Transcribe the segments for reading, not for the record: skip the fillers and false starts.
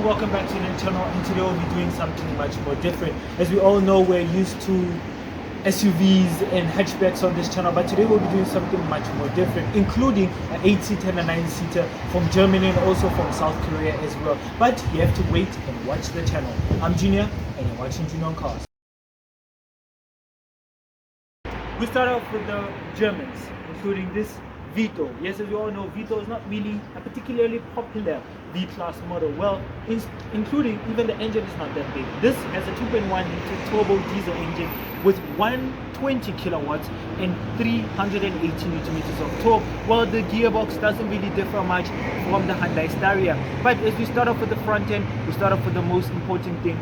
welcome back to the channel, and today we'll be doing something much more different. As we all know, we're used to SUVs and hatchbacks on this channel, but today we'll be doing something much more different, including an 8-seater and a 9-seater from Germany and also from South Korea as well. But you have to wait and watch the channel. I'm Junior and you're watching Junior on Cars. We start off with the Germans, including this Vito. Yes, as you all know, Vito is not really a particularly popular V-Class model. Well, including even the engine is not that big. This has a 2.1-liter turbo diesel engine with 120 kilowatts and 380 newton meters of torque. Well, the gearbox doesn't really differ much from the Hyundai Staria. But as we start off with the front end, we start off with the most important thing,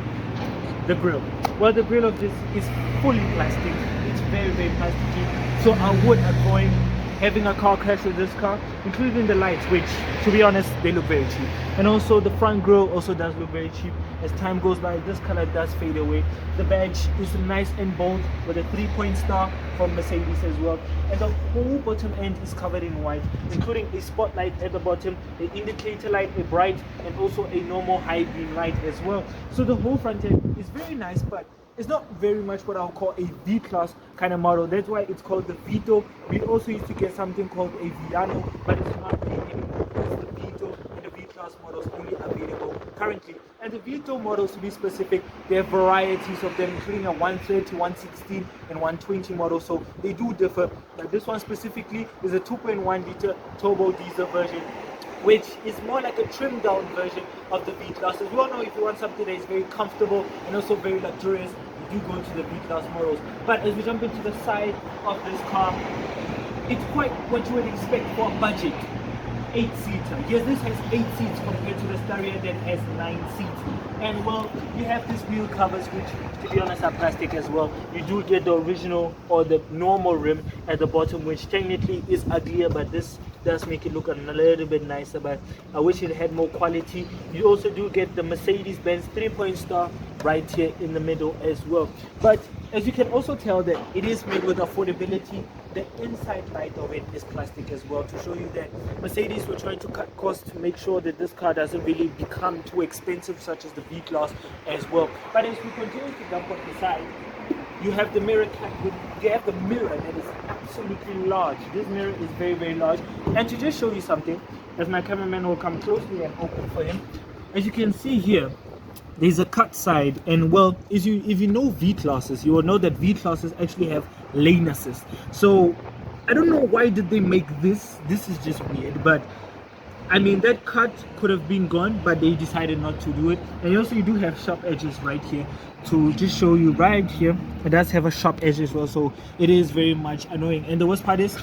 the grille. Well, the grille of this is fully plastic. It's very, very plasticky. So I would avoid having a car crash with this car, including the lights, which, to be honest, they look very cheap. And also the front grille also does look very cheap. As time goes by, this color does fade away. The badge is nice and bold with a 3-point star from Mercedes as well. And the whole bottom end is covered in white, including a spotlight at the bottom, an indicator light, a bright, and also a normal high beam light as well. So the whole front end is very nice, but it's not very much what I'll call a V-Class kind of model. That's why it's called the Vito. We also used to get something called a Viano, but it's not really anymore. It's the Vito, and the V-Class models only available currently. And the Vito models, to be specific, there are varieties of them, including a 130, 116, and 120 model. So they do differ. But this one specifically is a 2.1-liter turbo diesel version, which is more like a trimmed down version of the V-Class. As we all know, if you want something that is very comfortable and also very luxurious, you do go to the V-Class models. But as we jump into the side of this car, it's quite what you would expect for a budget 8-seater. Yes, this has 8 seats compared to the Staria that has 9 seats. And well, you have these wheel covers, which, to be honest, are plastic as well. You do get the original or the normal rim at the bottom, which technically is uglier, but this does make it look a little bit nicer. But I wish it had more quality. You also do get the Mercedes-Benz 3-point star right here in the middle as well. But as you can also tell that it is made with affordability. The inside light of it is plastic as well, to show you that Mercedes were trying to cut costs to make sure that this car doesn't really become too expensive, such as the V-Class as well. But as we continue to jump on the side, you have the mirror you have the mirror that is absolutely large. This mirror is very, very large. And to just show you something, as my cameraman will come closely and open for him, as you can see here, there's a cut side. And well, if you know V-Classes, you will know that V-Classes actually have lane assist. So I don't know why did they make this is just weird. But I mean, that cut could have been gone, but they decided not to do it. And also you do have sharp edges right here. To just show you right here, it does have a sharp edge as well, so it is very much annoying. And the worst part is,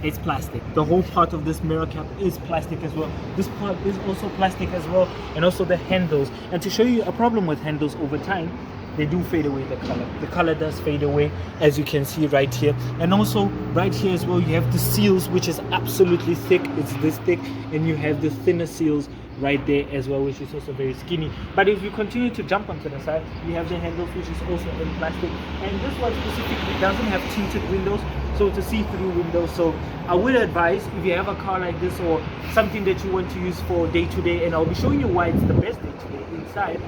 it's plastic. The whole part of this mirror cap is plastic as well. This part is also plastic as well, and also the handles. And to show you a problem with handles over time, they do fade away the color. The color does fade away, as you can see right here. And also right here as well, you have the seals, which is absolutely thick. It's this thick. And you have the thinner seals right there as well, which is also very skinny. But if you continue to jump onto the side, you have the handles, which is also in plastic. And this one specifically doesn't have tinted windows, so it's a see-through window. So I would advise, if you have a car like this or something that you want to use for day-to-day, and I'll be showing you why it's the best day-to-day inside,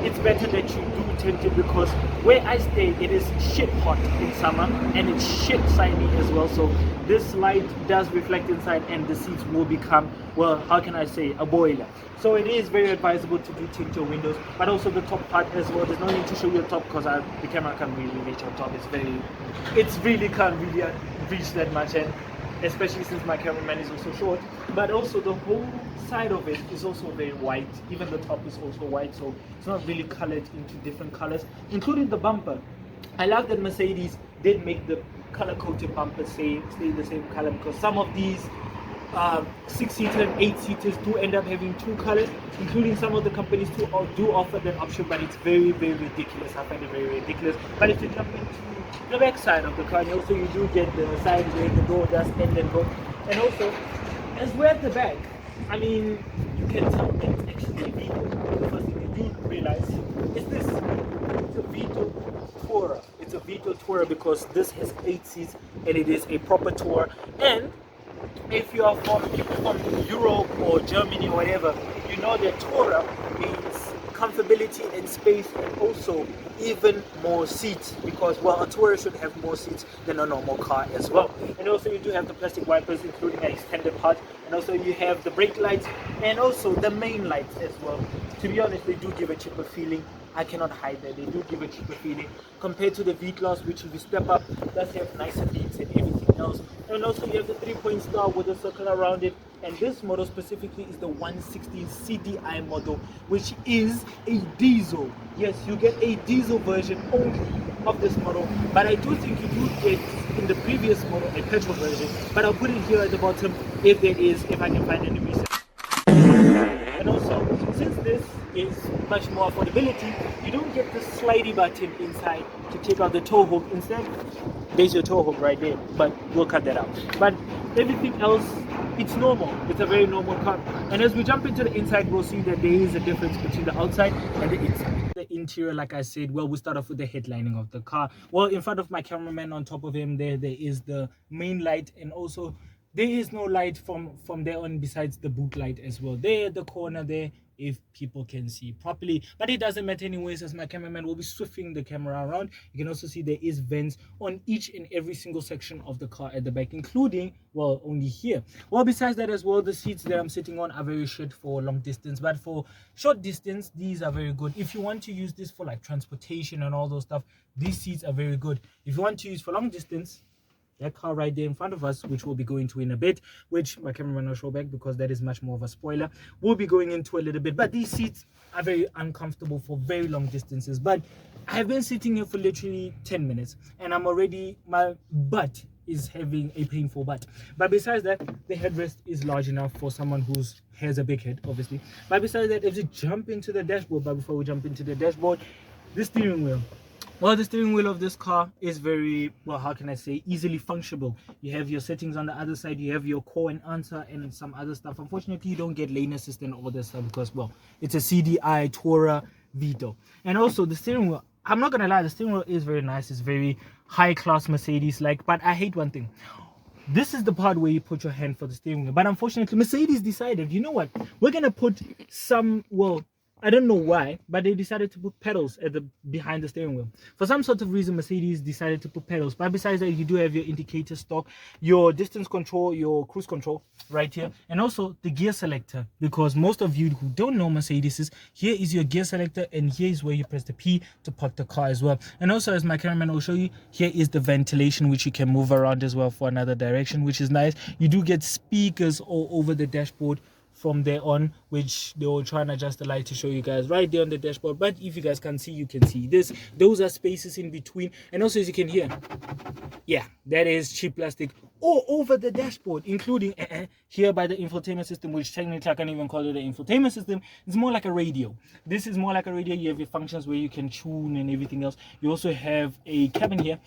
it's better that you do tint it, because where I stay, it is shit hot in summer and it's shit shiny as well. So this light does reflect inside and the seats will become, well, how can I say, a boiler. So it is very advisable to do tint your windows, but also the top part as well. There's no need to show you the top because the camera can't really reach on top. It's really can't really reach that much, and especially since my cameraman is also short. But also the whole side of it is also very white. Even the top is also white, so it's not really colored into different colors, including the bumper. I love that Mercedes did make the color-coded bumper stay the same color, because some of these 6-seater and 8-seaters do end up having 2 colors, including some of the companies do offer that option, but it's very, very ridiculous. I find it very ridiculous. But if you jump into the back side of the car, and also you do get the side where the door does end and go. And also, as we're at the back, I mean, you can tell that it's actually a Vito. The first thing you do realize is this. It's a Vito Tourer. It's a Vito Tourer because this has 8 seats and it is a proper Tourer. And if you are from Europe or Germany or whatever, you know that Tourer, comfortability and space, and also even more seats, because well, a tourer should have more seats than a normal car as well. And also you do have the plastic wipers, including an extended part, and also you have the brake lights and also the main lights as well. To be honest, they do give a cheaper feeling. I cannot hide that they do give a cheaper feeling compared to the V-Class, which if you step up does have nicer beats and everything else. And also you have the 3-point star with a circle around it. And this model specifically is the 116 CDI model, which is a diesel. Yes, you get a diesel version only of this model, but I do think you do get in the previous model a petrol version, but I'll put it here at the bottom if I can find any reason. And also, since this is much more affordability, you don't get the slidey button inside to take out the tow hook. Instead, there's your tow hook right there, but we'll cut that out. But everything else, it's normal. It's a very normal car. And as we jump into the inside, we'll see that there is a difference between the outside and the inside. The interior, like I said, well, we start off with the headlining of the car. Well, in front of my cameraman, on top of him there is the main light, and also there is no light from there on besides the boot light as well. There at the corner there, if people can see properly, but it doesn't matter anyways, as my cameraman will be swifting the camera around. You can also see there is vents on each and every single section of the car at the back, including, well, only here. Well, besides that as well, the seats that I'm sitting on are very short for long distance, but for short distance these are very good. If you want to use this for like transportation and all those stuff, these seats are very good. If you want to use for long distance, that car right there in front of us, which we'll be going to in a bit, which my cameraman will show back because that is much more of a spoiler, we'll be going into a little bit. But these seats are very uncomfortable for very long distances. But I've been sitting here for literally 10 minutes and I'm already, my butt is having a painful butt. But besides that, the headrest is large enough for someone who has a big head, obviously. But besides that, if you jump into the dashboard, but before we jump into the dashboard, the steering wheel. Well, the steering wheel of this car is very, well, how can I say, easily functional. You have your settings on the other side, you have your call and answer and some other stuff. Unfortunately, you don't get lane assist and all that stuff because, well, it's a CDI Tourer Vito. And also the steering wheel, I'm not gonna lie, the steering wheel is very nice. It's very high class Mercedes like, but I hate one thing. This is the part where you put your hand for the steering wheel. But unfortunately, Mercedes decided, you know what, we're gonna put some, well, I don't know why, but they decided to put pedals at the behind the steering wheel. For some sort of reason, Mercedes decided to put pedals. But besides that, you do have your indicator stock, your distance control, your cruise control right here, and also the gear selector. Because most of you who don't know Mercedes, here is your gear selector, and here is where you press the P to park the car as well. And also, as my cameraman will show you, here is the ventilation, which you can move around as well for another direction, which is nice. You do get speakers all over the dashboard from there on, which they will try and adjust the light to show you guys right there on the dashboard. But if you guys can see, you can see this. Those are spaces in between, and also as you can hear, yeah, that is cheap plastic all over the dashboard, including here by the infotainment system, which technically I can't even call it an infotainment system. It's more like a radio. This is more like a radio. You have your functions where you can tune and everything else. You also have a cabin here,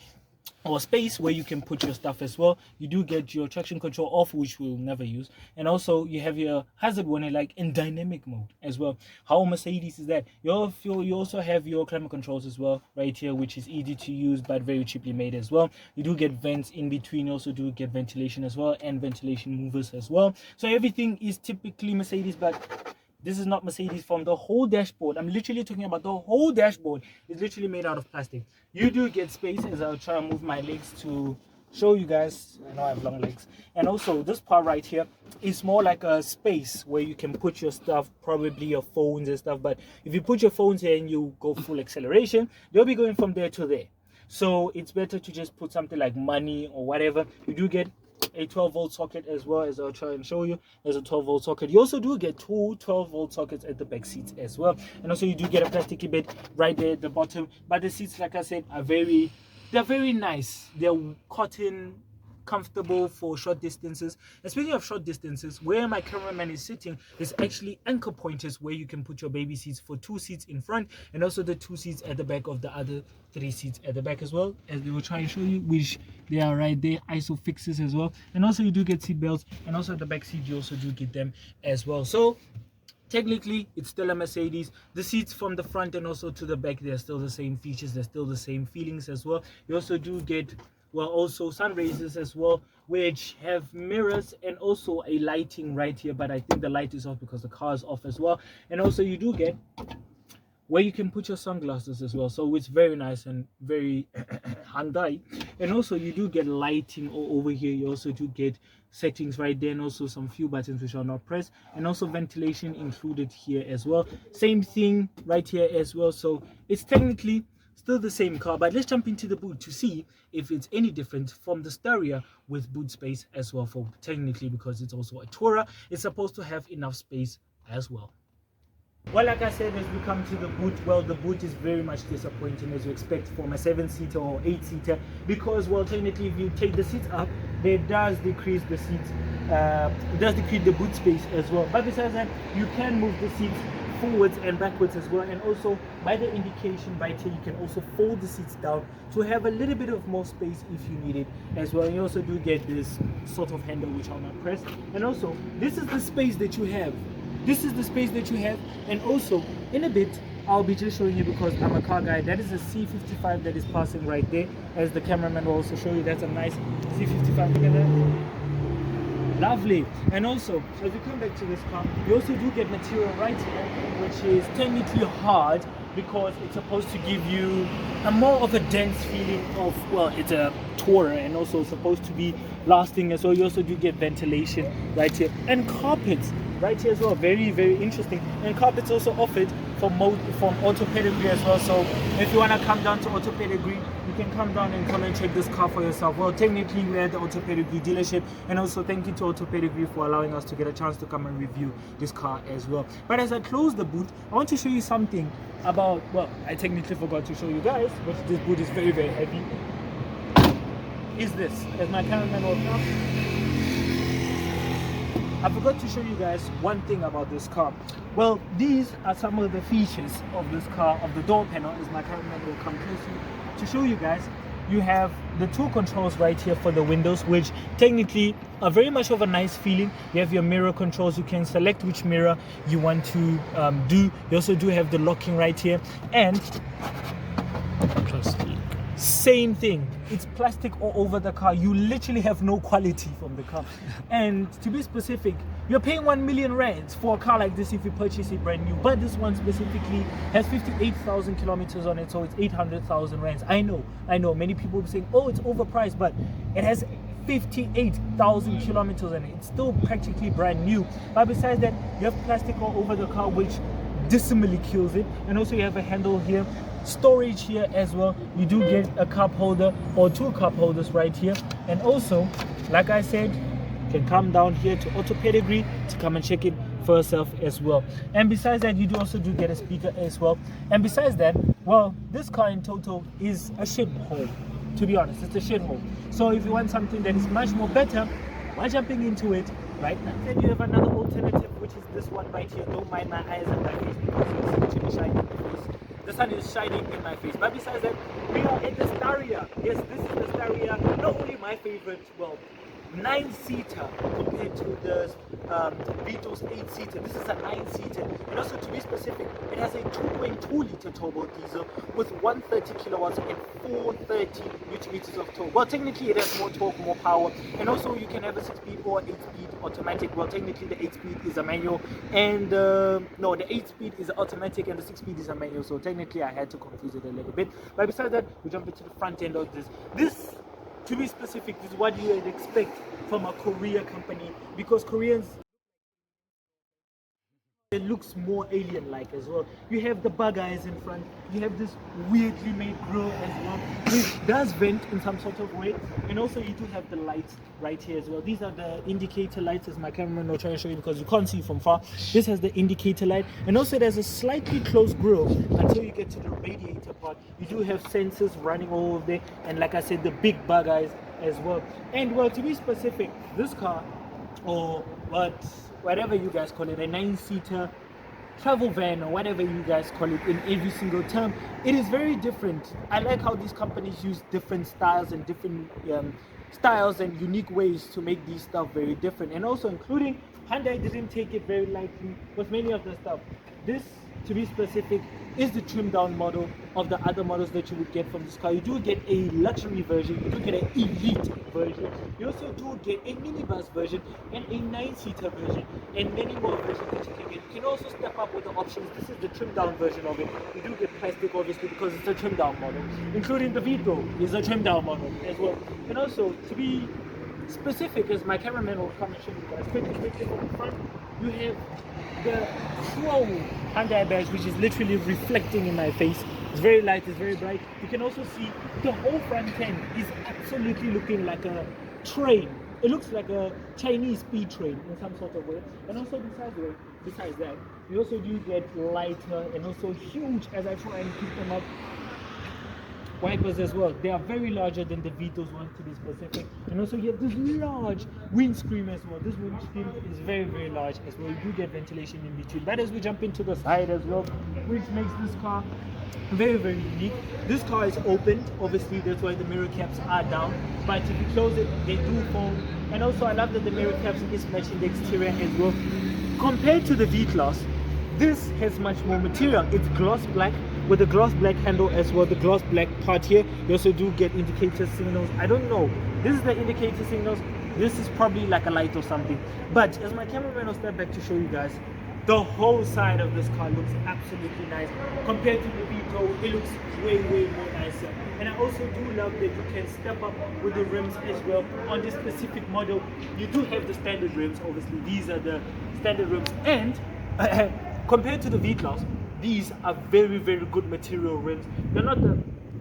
or space where you can put your stuff as well. You do get your traction control off, which we'll never use, and also you have your hazard warning like in dynamic mode as well. How Mercedes is that? You also have your climate controls as well right here, which is easy to use but very cheaply made as well. You do get vents in between. You also do get ventilation as well, and ventilation movers as well. So everything is typically Mercedes, but this is not Mercedes. From the whole dashboard, I'm literally talking about the whole dashboard, is literally made out of plastic. You do get space, as I'll try and move my legs to show you guys. I know I have long legs. And also this part right here is more like a space where you can put your stuff, probably your phones and stuff. But if you put your phones here and you go full acceleration, they'll be going from there to there. So it's better to just put something like money or whatever. You do get a 12-volt socket as well, as I'll try and show you. There's a 12-volt socket. You also do get two 12-volt sockets at the back seats as well, and also you do get a plasticky bit right there at the bottom. But the seats, like I said, are they're very nice. They're cotton, comfortable for short distances. And speaking of short distances, where my cameraman is sitting is actually anchor pointers where you can put your baby seats for 2 seats in front, and also the 2 seats at the back of the other 3 seats at the back as well, as we will try and show you, which they are right there, ISO fixes as well. And also you do get seat belts, and also at the back seat you also do get them as well. So technically it's still a Mercedes. The seats from the front and also to the back, they're still the same features, they're still the same feelings as well. You also do get, well, also sun raisers as well, which have mirrors and also a lighting right here, but I think the light is off because the car is off as well. And also you do get, where you can put your sunglasses as well. So it's very nice and very Hyundai. And also you do get lighting all over here. You also do get settings right there, and also some few buttons which are not pressed, and also ventilation included here as well. Same thing right here as well. So it's technically still the same car, but let's jump into the boot to see if it's any different from the Staria with boot space as well. For technically, because it's also a Tourer, it's supposed to have enough space as well. Well, like I said, as we come to the boot, well, the boot is very much disappointing as you expect from a 7-seater or 8-seater, because, well, technically if you take the seats up, it does decrease the seats, it does decrease the boot space as well. But besides that, you can move the seats forwards and backwards as well, and also by the indication right here, you can also fold the seats down to have a little bit of more space if you need it as well. And you also do get this sort of handle which I'll not press, and also this is the space that you have. This is the space that you have, and also in a bit I'll be just showing you, because I'm a car guy, that is a C55 that is passing right there, as the cameraman will also show you. That's a nice C55. Look at that. Lovely. And also, as we come back to this car, you also do get material right here, which is technically hard, because it's supposed to give you a more of a dense feeling of, well, it's a Tourer, and also supposed to be lasting as well. You also do get ventilation right here, and carpets right here as well. Very, very interesting. And carpets also offered from Auto Pedigree as well. So if you want to come down to Auto Pedigree, you can come down and come and check this car for yourself. Well, technically we're at the Auto Pedigree dealership, and also thank you to Auto Pedigree for allowing us to get a chance to come and review this car as well. But as I close the boot, I want to show you something about, well, I technically forgot to show you guys, but this boot is very, very heavy. Is this, as my cameraman will come, I forgot to show you guys one thing about this car. Well, these are some of the features of this car, of the door panel, as my cameraman will come closer to show you guys. You have the two controls right here for the windows, which technically are very much of a nice feeling. You have your mirror controls. You can select which mirror you want to do. You also do have the locking right here, and same thing, it's plastic all over the car. You literally have no quality from the car. And to be specific, you're paying 1 million rands for a car like this if you purchase it brand new, but this one specifically has 58,000 kilometers on it, so it's 800,000 rands. I know many people will be saying, oh, it's overpriced, but it has 58,000 kilometers on it. It's still practically brand new. But besides that, you have plastic all over the car, which decimally kills it. And also you have a handle here, storage here as well. You do get a cup holder or two cup holders right here, and also, like I said, you can come down here to Auto Pedigree to come and check it for yourself as well. And besides that, you do also do get a speaker as well. And besides that, well, this car in total is a shithole. To be honest, it's a shithole. So if you want something that is much more better, why jumping into it right now? Then you have another alternative, which is this one right here. Don't mind my eyes and my face, because it's literally shining in my face. The sun is shining in my face. But besides that, we are in the Staria. Yes, this is the Staria. Not only my favorite, well, 9-seater compared to the Vito's 8-seater. This is a 9-seater. And also, to be specific, it has a 2.2-liter turbo diesel with 130 kilowatts and 430 newton meters of torque. Well, technically it has more torque, more power, and also you can have a 6-speed or 8-speed automatic. Well, technically the 8-speed is a manual, and no, the 8-speed is automatic and the 6-speed is a manual, so technically I had to confuse it a little bit. But besides that, we jump into the front end of this. To be specific, this is what you would expect from a Korea company, because Koreans, it looks more alien-like as well. You have the bug eyes in front. You have this weirdly made grille as well. It does vent in some sort of way, and also you do have the lights right here as well. These are the indicator lights, as my cameraman will try to show you, because you can't see from far. This has the indicator light, and also there's a slightly closed grille until you get to the radiator part. You do have sensors running all over there, and like I said, the big bug eyes as well. And well, to be specific, this car, or whatever you guys call it, a 9-seater travel van or whatever you guys call it in every single term, it is very different. I like how these companies use different styles and different styles and unique ways to make these stuff very different. And also including Hyundai didn't take it very lightly with many of the stuff. This to be specific, is the trimmed down model of the other models that you would get from this car. You do get a luxury version, you do get an elite version, you also do get a minibus version and a 9-seater version, and many more versions that you can get. You can also step up with the options. This is the trimmed down version of it. You do get plastic obviously because it's a trimmed down model, including the Vito is a trimmed down model as well. And also, to be specific, as my cameraman will come and show you guys quickly from the front, you have the chrome Hyundai badge, which is literally reflecting in my face. It's very light, it's very bright. You can also see the whole front end is absolutely looking like a train. It looks like a Chinese speed train in some sort of way. And also besides that, you also do get lighter and also huge, as I try and keep them up, wipers as well. They are very larger than the Vito's one, to be specific. And also you have this large windscreen as well. This windscreen is very, very large as well. You do get ventilation in between. But as we jump into the side as well, which makes this car very, very unique. This car is opened, obviously that's why the mirror caps are down, but if you close it, they do fold. And also I love that the mirror caps is matching the exterior as well. Compared to the V-Class, this has much more material. It's gloss black with a gloss black handle as well, the gloss black part here. You also do get indicator signals. I don't know, this is the indicator signals, this is probably like a light or something. But as my cameraman will step back to show you guys, the whole side of this car looks absolutely nice. Compared to the Vito, it looks way, way more nicer. And I also do love that you can step up with the rims as well. On this specific model, you do have the standard rims, obviously. These are the standard rims. And compared to the V-Class, these are very, very good material rims. They're not the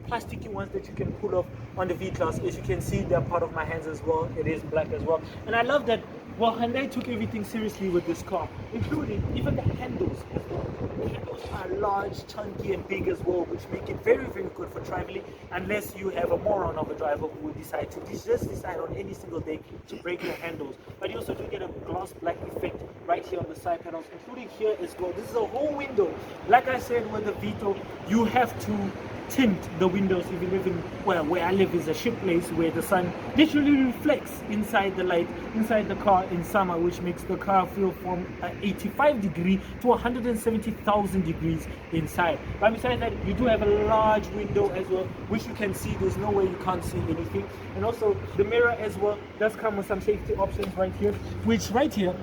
plasticky ones that you can pull off on the V-Class. As you can see, they're part of my hands as well. It is black as well. And I love that, well, Hyundai took everything seriously with this car, including even the handles as well. The handles are large, chunky and big as well, which make it very, very good for traveling, unless you have a moron of a driver who will decide to just decide on any single day to break your handles. But you also do get a gloss black effect right here on the side panels, including here as well. This is a whole window. Like I said with the Vito, you have to tint the windows if you live in, well, where I live is a ship place where the sun literally reflects inside the light, inside the car in summer, which makes the car feel from 85 degree to 170,000 degrees inside. But besides that, you do have a large window as well, which you can see. There's no way you can't see anything. And also the mirror as well does come with some safety options right here, which right here,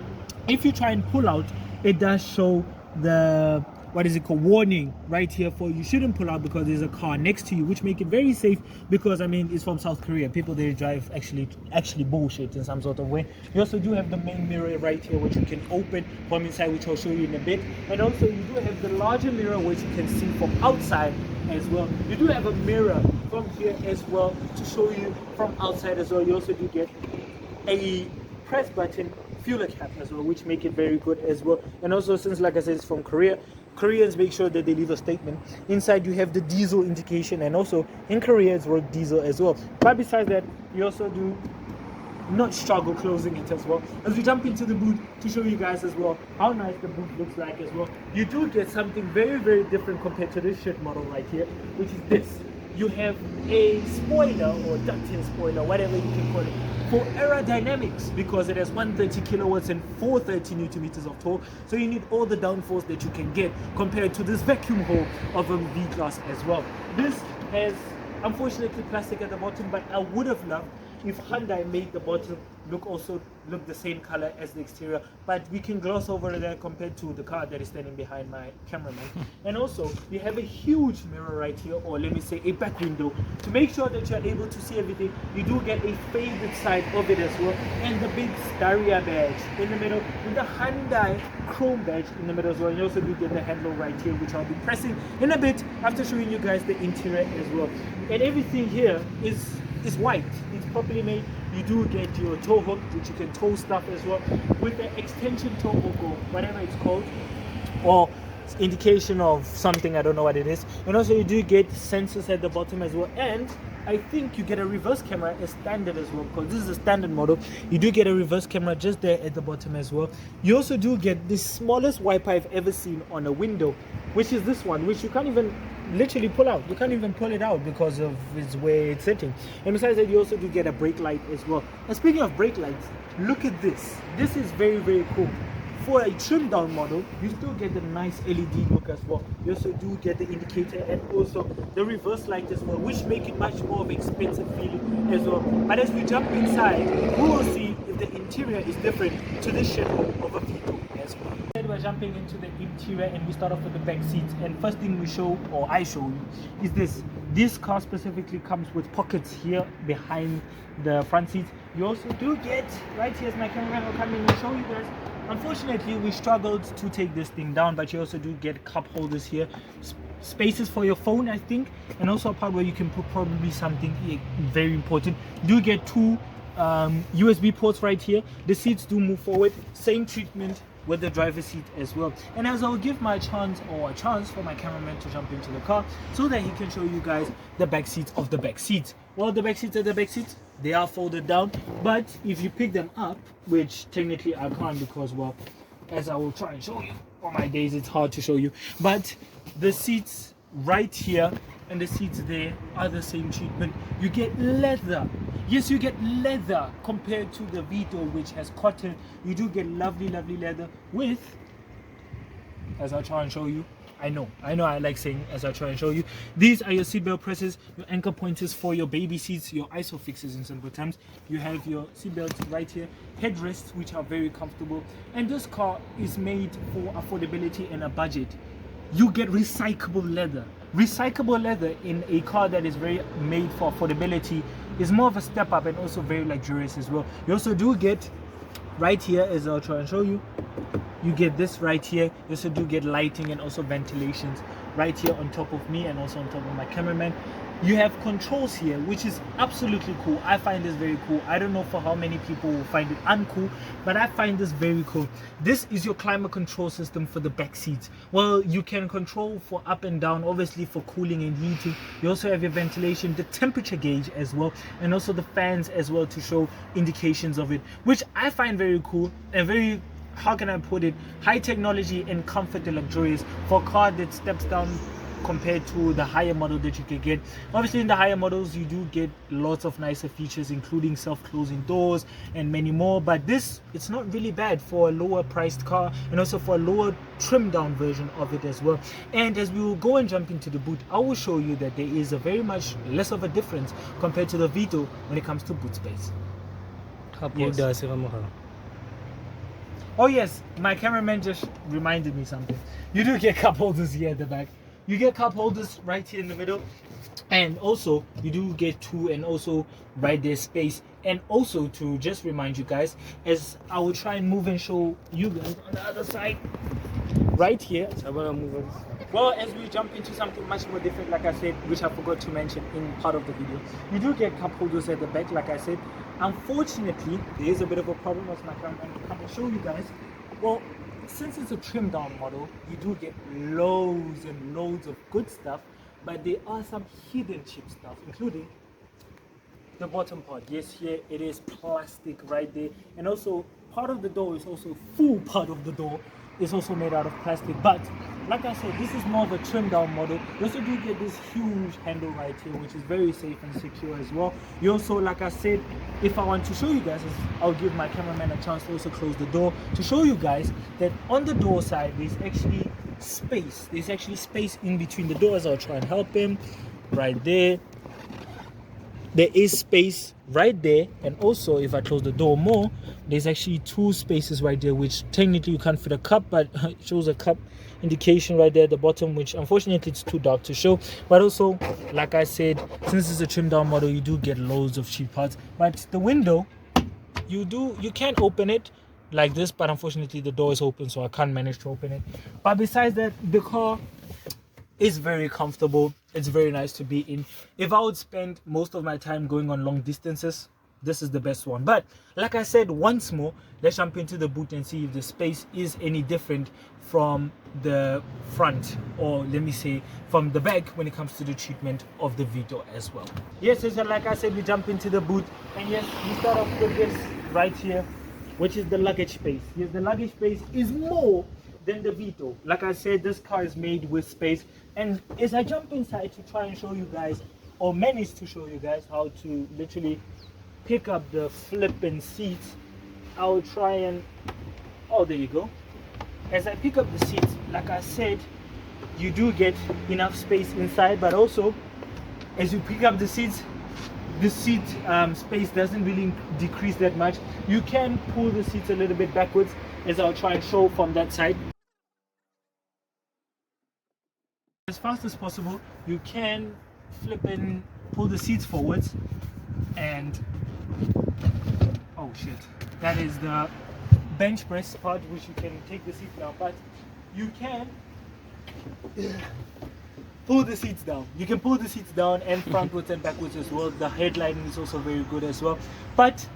if you try and pull out, it does show the, what is it called, warning right here for you shouldn't pull out because there's a car next to you, which make it very safe, because I mean it's from South Korea. People they drive actually bullshit in some sort of way. You also do have the main mirror right here, which you can open from inside, which I'll show you in a bit. And also you do have the larger mirror, which you can see from outside as well. You do have a mirror from here as well to show you from outside as well. You also do get a press button fuel cap as well, which make it very good as well. And also, since like I said, it's from Korea, Koreans make sure that they leave a statement. Inside you have the diesel indication, and also in Korea it's road diesel as well. But besides that, you also do not struggle closing it as well. As we jump into the boot to show you guys as well how nice the boot looks like as well, you do get something very, very different compared to this shit model right here, which is this. You have a spoiler or ducting spoiler, whatever you can call it, for aerodynamics, because it has 130 kilowatts and 430 newton meters of torque. So you need all the downforce that you can get compared to this vacuum hole of a V-Class as well. This has unfortunately plastic at the bottom, but I would have loved if Hyundai made the bottom look the same color as the exterior, but we can gloss over that compared to the car that is standing behind my cameraman. And also you have a huge mirror right here, or let me say a back window, to make sure that you're able to see everything. You do get a faded side of it as well, and the big Staria badge in the middle with the Hyundai chrome badge in the middle as well. And you also do get the handle right here, which I'll be pressing in a bit after showing you guys the interior as well. And everything here is white. It's properly made. You do get your tow hook, which you can tow stuff as well, with the extension tow hook or whatever it's called, or indication of something, I don't know what it is. And also you do get sensors at the bottom as well, and I think you get a reverse camera as standard as well, because this is a standard model. You do get a reverse camera just there at the bottom as well. You also do get the smallest wiper I've ever seen on a window, which is this one, which you can't even literally pull out. You can't even pull it out because of its way it's sitting. And besides that, you also do get a brake light as well. And speaking of brake lights, look at this. This is very, very cool. for a trimmed down model, you still get the nice LED look as well. You also do get the indicator and also the reverse light as well, which make it much more of an expensive feeling as well. But as we jump inside, we will see if the interior is different to the shadow of a Vito as well. We're jumping into the interior and we start off with the back seats, and first thing we show, or I show you, is this car specifically comes with pockets here behind the front seats. You also do get, right here, as my cameraman will come in and show you guys, unfortunately we struggled to take this thing down, but you also do get cup holders here, spaces for your phone I think, and also a part where you can put probably something very important. You do get two USB ports right here. The seats do move forward, same treatment with the driver's seat as well. And as I'll give my chance for my cameraman to jump into the car so that he can show you guys the back seats of the back seats. Well, the back seats are the back seats, they are folded down, but if you pick them up, which technically I can't because, well, as I will try and show you, for my days it's hard to show you, but the seats right here and the seats there are the same treatment. You get leather. Yes, you get leather compared to the Vito, which has cotton. You do get lovely leather with, as I'll try and show you, I know I like saying as I try and show you, these are your seatbelt presses, your anchor pointers for your baby seats, your ISO fixes in simple terms. You have your seatbelts right here, headrests which are very comfortable, and this car is made for affordability and a budget. You get recyclable leather. Recyclable leather in a car that is very made for affordability is more of a step up and also very luxurious as well. You also do get right here, as I'll try and show you, you get this right here. You also do get lighting and also ventilations right here on top of me and also on top of my cameraman. You have controls here, which is absolutely cool. I find this very cool. I don't know for how many people will find it uncool, but I find this very cool. This is your climate control system for the back seats. Well, you can control for up and down, obviously for cooling and heating. You also have your ventilation, the temperature gauge as well, and also the fans as well to show indications of it, which I find very cool and very, how can I put it, high technology and comfort and luxurious for a car that steps down compared to the higher model that you can get. Obviously in the higher models you do get lots of nicer features, including self-closing doors and many more, but this, it's not really bad for a lower priced car and also for a lower trimmed down version of it as well. And as we will go and jump into the boot, I will show you that there is a very much less of a difference compared to the Vito when it comes to boot space. Yes. Oh yes, my cameraman just reminded me something. You do get cup holders here at the back. You get cup holders right here in the middle, and also you do get two, and also right there space. And also to just remind you guys, as I will try and move and show you guys on the other side right here. Well, as we jump into something much more different, like I said, which I forgot to mention in part of the video, you do get cup holders at the back, like I said. Unfortunately, there is a bit of a problem with my camera, and I'm going to show you guys. Well, since it's a trimmed down model, you do get loads and loads of good stuff, but there are some hidden cheap stuff, including the bottom part. Yes, here it is plastic right there, and also part of the door is also full part of the door is also made out of plastic. But like I said, this is more of a trimmed down model. You also do get this huge handle right here, which is very safe and secure as well. You also, like I said, if I want to show you guys, I'll give my cameraman a chance to also close the door to show you guys that on the door side there's actually space. There's actually space in between the doors. I'll try and help him right there. There is space right there, and also if I close the door more, there's actually two spaces right there, which technically you can't fit a cup, but it shows a cup indication right there at the bottom, which unfortunately it's too dark to show. But also, like I said, since it's a trimmed down model, you do get loads of cheap parts. But the window, you can open it like this, but unfortunately the door is open, so I can't manage to open it. But besides that, the car is very comfortable. It's very nice to be in. If I would spend most of my time going on long distances, this is the best one. But like I said, once more, let's jump into the boot and see if the space is any different from the front, or let me say from the back, when it comes to the treatment of the Vito as well. Yes, so like I said, we jump into the boot, and yes, we start off with this right here, which is the luggage space. Yes, the luggage space is more than the Vito. Like I said, this car is made with space. And as I jump inside to try and show you guys, or manage to show you guys how to literally pick up the flipping seats, I'll try and, oh, there you go. as I pick up the seats, like I said, you do get enough space inside, but also as you pick up the seats, the seat space doesn't really decrease that much. You can pull the seats a little bit backwards, as I'll try and show from that side. As fast as possible, you can flip and pull the seats forwards, and oh shit, that is the bench press part, which you can take the seat down, but you can pull the seats down. You can pull the seats down and frontwards and backwards as well. The headlining is also very good as well. But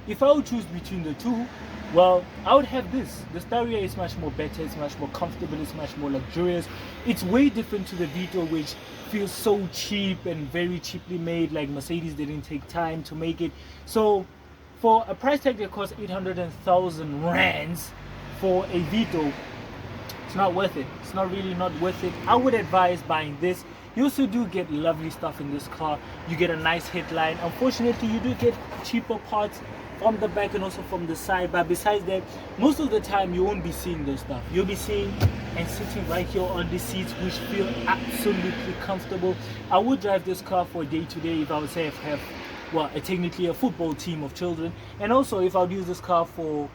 if I would choose between the two, well, I would have this. The Staria is much more better, it's much more comfortable, it's much more luxurious. It's way different to the Vito, which feels so cheap and very cheaply made, like Mercedes didn't take time to make it. So for a price tag that costs 800,000 rands for a Vito, it's not worth it. It's not really not worth it. I would advise buying this. You also do get lovely stuff in this car. You get a nice headline. Unfortunately, you do get cheaper parts from the back and also from the side, but besides that, most of the time you won't be seeing those stuff. You'll be seeing and sitting right here on the seats, which feel absolutely comfortable. I would drive this car for day to day if I would say I have, well, technically a football team of children, and also if I would use this car for,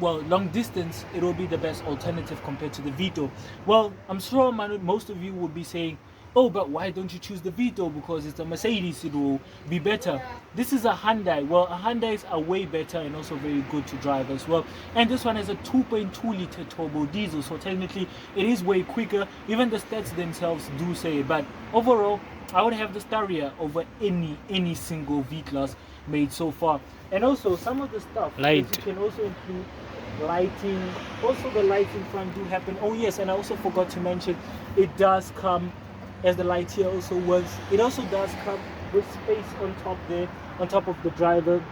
well, long distance, it will be the best alternative compared to the Vito. Well, I'm sure most of you would be saying, oh, but why don't you choose the Vito? Because it's a Mercedes, it will be better. This is a Hyundai. Well, a Hyundais are way better and also very good to drive as well. And this one has a 2.2 liter turbo diesel, so technically it is way quicker. Even the stats themselves do say it. But overall, I would have the Staria over any single V-Class made so far. And also some of the stuff you can also include lighting. Also the lights in front do happen. Oh yes, and I also forgot to mention, it does come, as the light here also works, it also does come with space on top there, on top of the driver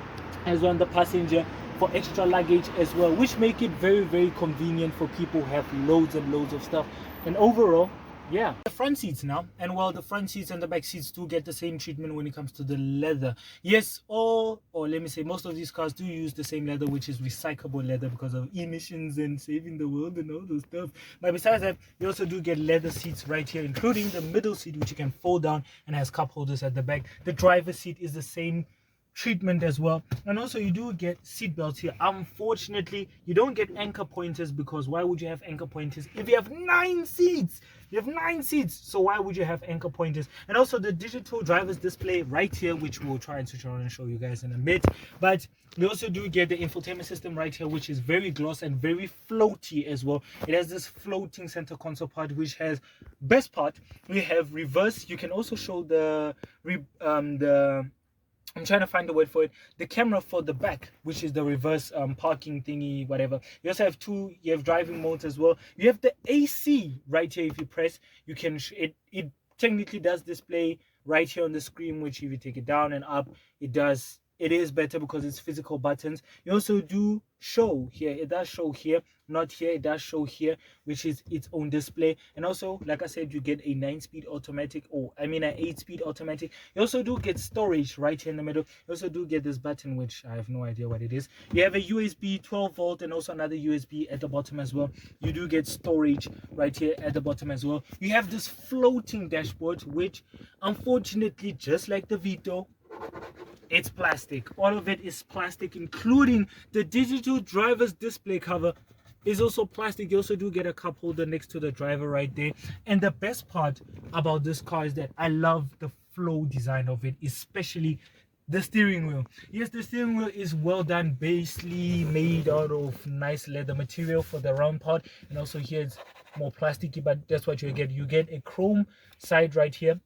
as well, on the passenger, for extra luggage as well, which make it very convenient for people who have loads and loads of stuff. And overall, yeah, the front seats now, and well, the front seats and the back seats do get the same treatment when it comes to the leather. Yes, or let me say, most of these cars do use the same leather, which is recyclable leather because of emissions and saving the world and all those stuff. But besides that, you also do get leather seats right here, including the middle seat, which you can fold down and has cup holders at the back. The driver's seat is the same treatment as well, and also you do get seat belts here. Unfortunately, you don't get anchor pointers, because why would you have anchor pointers if you have 9 seats? You have 9 seats, so why would you have anchor pointers? And also the digital driver's display right here, which we'll try and switch on and show you guys in a bit. But we also do get the infotainment system right here, which is very gloss and very floaty as well. It has this floating center console part, which has, best part, we have reverse. You can also show the I'm trying to find the word for it. The camera for the back, which is the reverse parking thingy, whatever. You also have you have driving modes as well. You have the AC right here. If you press, you can, it technically does display right here on the screen, which if you take it down and up, it is better because it's physical buttons. You also do show here, it does show here, not here, it does show here, which is its own display. And also, like I said, you get a 9-speed automatic, or I mean an 8-speed automatic. You also do get storage right here in the middle. You also do get this button, which I have no idea what it is. You have a USB 12 volt and also another USB at the bottom as well. You do get storage right here at the bottom as well. You have this floating dashboard, which unfortunately, just like the Vito, it's plastic. All of it is plastic, including the digital driver's display cover is also plastic. You also do get a cup holder next to the driver right there. And the best part about this car is that I love the flow design of it, especially the steering wheel. Yes, the steering wheel is well done, basically made out of nice leather material for the round part, and also here it's more plasticky, but that's what you get. You get a chrome side right here,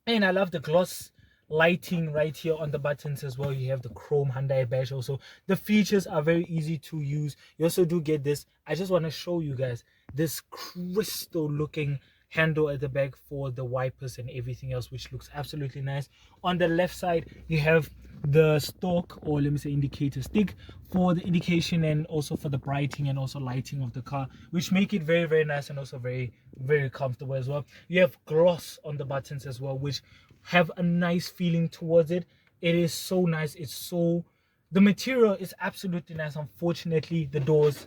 and I love the gloss lighting right here on the buttons as well. You have the chrome Hyundai badge. Also, the features are very easy to use. You also do get this, I just want to show you guys, this crystal looking handle at the back for the wipers and everything else, which looks absolutely nice. On the left side, you have the stalk, or let me say indicator stick, for the indication and also for the brighting and also lighting of the car, which make it very nice and also very comfortable as well. You have gloss on the buttons as well, which have a nice feeling towards it. It is so nice, it's so The material is absolutely nice. Unfortunately, the doors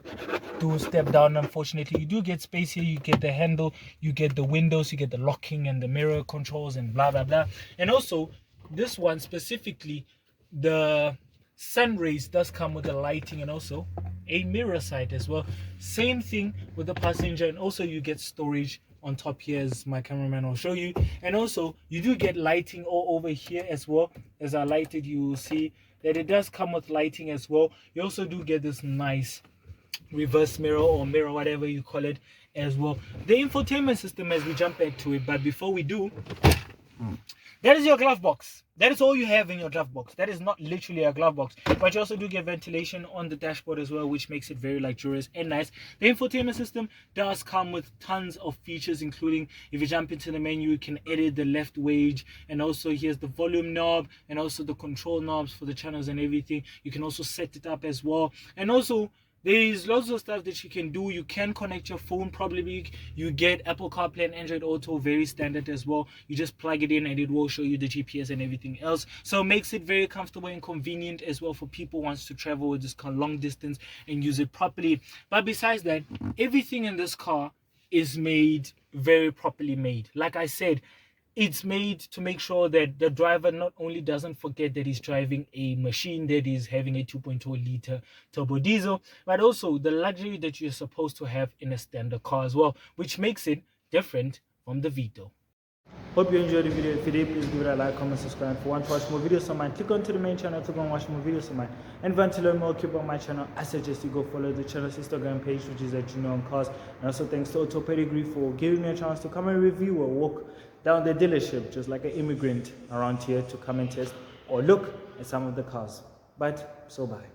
do step down. Unfortunately, you do get space here. You get the handle, you get the windows, you get the locking and the mirror controls and blah blah blah. And also this one specifically, the sun rays does come with the lighting and also a mirror side as well. Same thing with the passenger, and also you get storage on top here, as my cameraman will show you. And also you do get lighting all over here as well. As I lighted, you will see that it does come with lighting as well. You also do get this nice reverse mirror or mirror, whatever you call it, as well. The infotainment system, as we jump back to it, but before we do, that is your glove box. That is all you have in your glove box. That is not literally a glove box, but you also do get ventilation on the dashboard as well, which makes it very luxurious and nice. The infotainment system does come with tons of features, including if you jump into the menu, you can edit the left wedge, and also here's the volume knob and also the control knobs for the channels and everything. You can also set it up as well, and also there is lots of stuff that you can do. You can connect your phone. Probably you get Apple CarPlay and Android Auto, very standard as well. You just plug it in and it will show you the GPS and everything else. So it makes it very comfortable and convenient as well for people who wants to travel with this car long distance and use it properly. But besides that, everything in this car is made very properly made. Like I said, it's made to make sure that the driver not only doesn't forget that he's driving a machine that is having a 2.2 liter turbo diesel, but also the luxury that you're supposed to have in a standard car as well, which makes it different from the Vito. Hope you enjoyed the video. If you did, please give it a like, comment, subscribe. If you want to watch more videos of mine, click onto the main channel to go and watch more videos of mine. And if you want to learn more, keep on my channel. I suggest you go follow the channel's Instagram page, which is on Cars. And also thanks to Auto Pedigree for giving me a chance to come and review or walk down the dealership just like an immigrant around here to come and test or look at some of the cars. But so bye.